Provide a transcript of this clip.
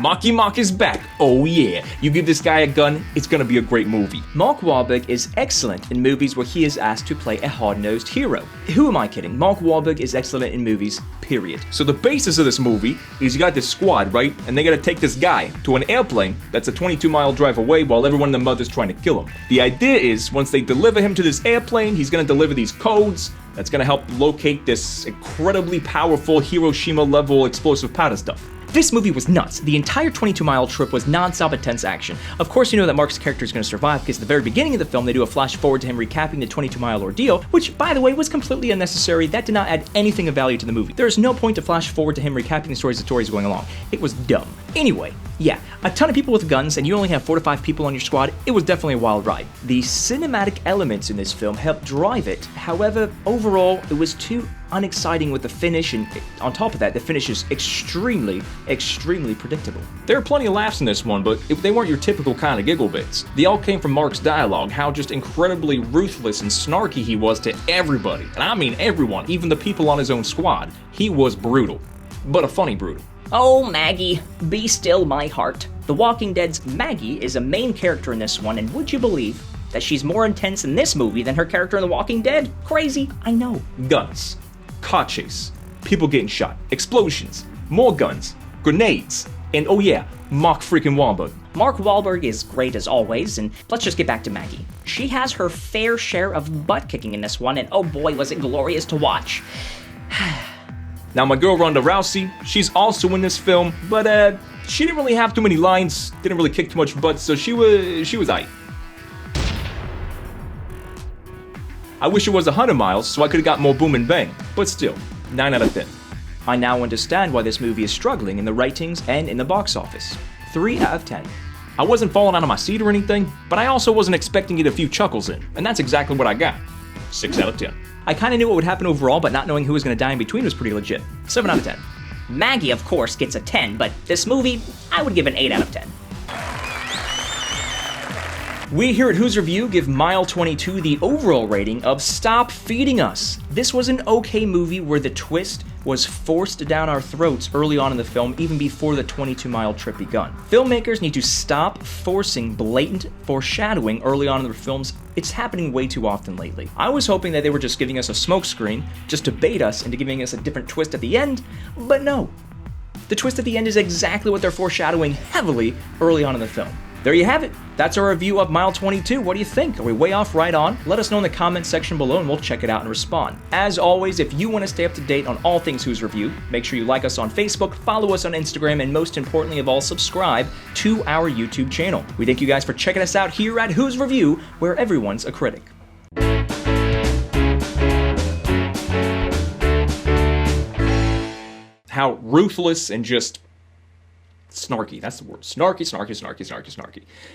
Marky Mark is back. Oh yeah. You give this guy a gun, it's gonna be a great movie. Mark Wahlberg is excellent in movies where he is asked to play a hard-nosed hero. Who am I kidding? Mark Wahlberg is excellent in movies, period. So the basis of this movie is you got this squad, right? And they gotta take this guy to an airplane that's a 22-mile drive away while everyone in the mud is trying to kill him. The idea is, once they deliver him to this airplane, he's gonna deliver these codes that's gonna help locate this incredibly powerful Hiroshima-level explosive powder stuff. This movie was nuts. The entire 22-mile trip was non-stop intense action. Of course, you know that Mark's character is going to survive because at the very beginning of the film, they do a flash forward to him recapping the 22-mile ordeal, which, by the way, was completely unnecessary. That did not add anything of value to the movie. There is no point to flash forward to him recapping the stories going along. It was dumb. Anyway, yeah, a ton of people with guns, and you only have 4 to 5 people on your squad. It was definitely a wild ride. The cinematic elements in this film helped drive it. However, overall, it was too unexciting with the finish, and on top of that, the finish is extremely predictable. There are plenty of laughs in this one, but they weren't your typical kind of giggle bits. They all came from Mark's dialogue, how just incredibly ruthless and snarky he was to everybody. And I mean everyone, even the people on his own squad. He was brutal, but a funny brutal. Oh, Maggie, be still my heart. The Walking Dead's Maggie is a main character in this one, and would you believe that she's more intense in this movie than her character in The Walking Dead? Crazy, I know. Guns, car chase, people getting shot, explosions, more guns, grenades, and oh yeah, Mark freaking Wahlberg. Mark Wahlberg is great as always, and let's just get back to Maggie. She has her fair share of butt kicking in this one, and oh boy, was it glorious to watch. Now my girl Ronda Rousey, she's also in this film, but she didn't really have too many lines, didn't really kick too much butt, so she was aight. I wish it was 100 miles so I could've got more boom and bang, but still, 9 out of 10. I now understand why this movie is struggling in the ratings and in the box office. 3 out of 10. I wasn't falling out of my seat or anything, but I also wasn't expecting to get a few chuckles in, and that's exactly what I got. 6 out of 10. I kinda knew what would happen overall, but not knowing who was gonna die in between was pretty legit. 7 out of 10. Maggie, of course, gets a 10, but this movie, I would give an 8 out of 10. We here at Who's Review give Mile 22 the overall rating of Stop Feeding Us. This was an okay movie where the twist was forced down our throats early on in the film, even before the 22-mile trip begun. Filmmakers need to stop forcing blatant foreshadowing early on in their films. It's happening way too often lately. I was hoping that they were just giving us a smokescreen, just to bait us into giving us a different twist at the end, but no. The twist at the end is exactly what they're foreshadowing heavily early on in the film. There you have it. That's our review of Mile 22. What do you think? Are we way off, right on? Let us know in the comments section below and we'll check it out and respond. As always, if you want to stay up to date on all things Who's Review, make sure you like us on Facebook, follow us on Instagram, and most importantly of all, subscribe to our YouTube channel. We thank you guys for checking us out here at Who's Review, where everyone's a critic. How ruthless and just snarky, that's the word. Snarky.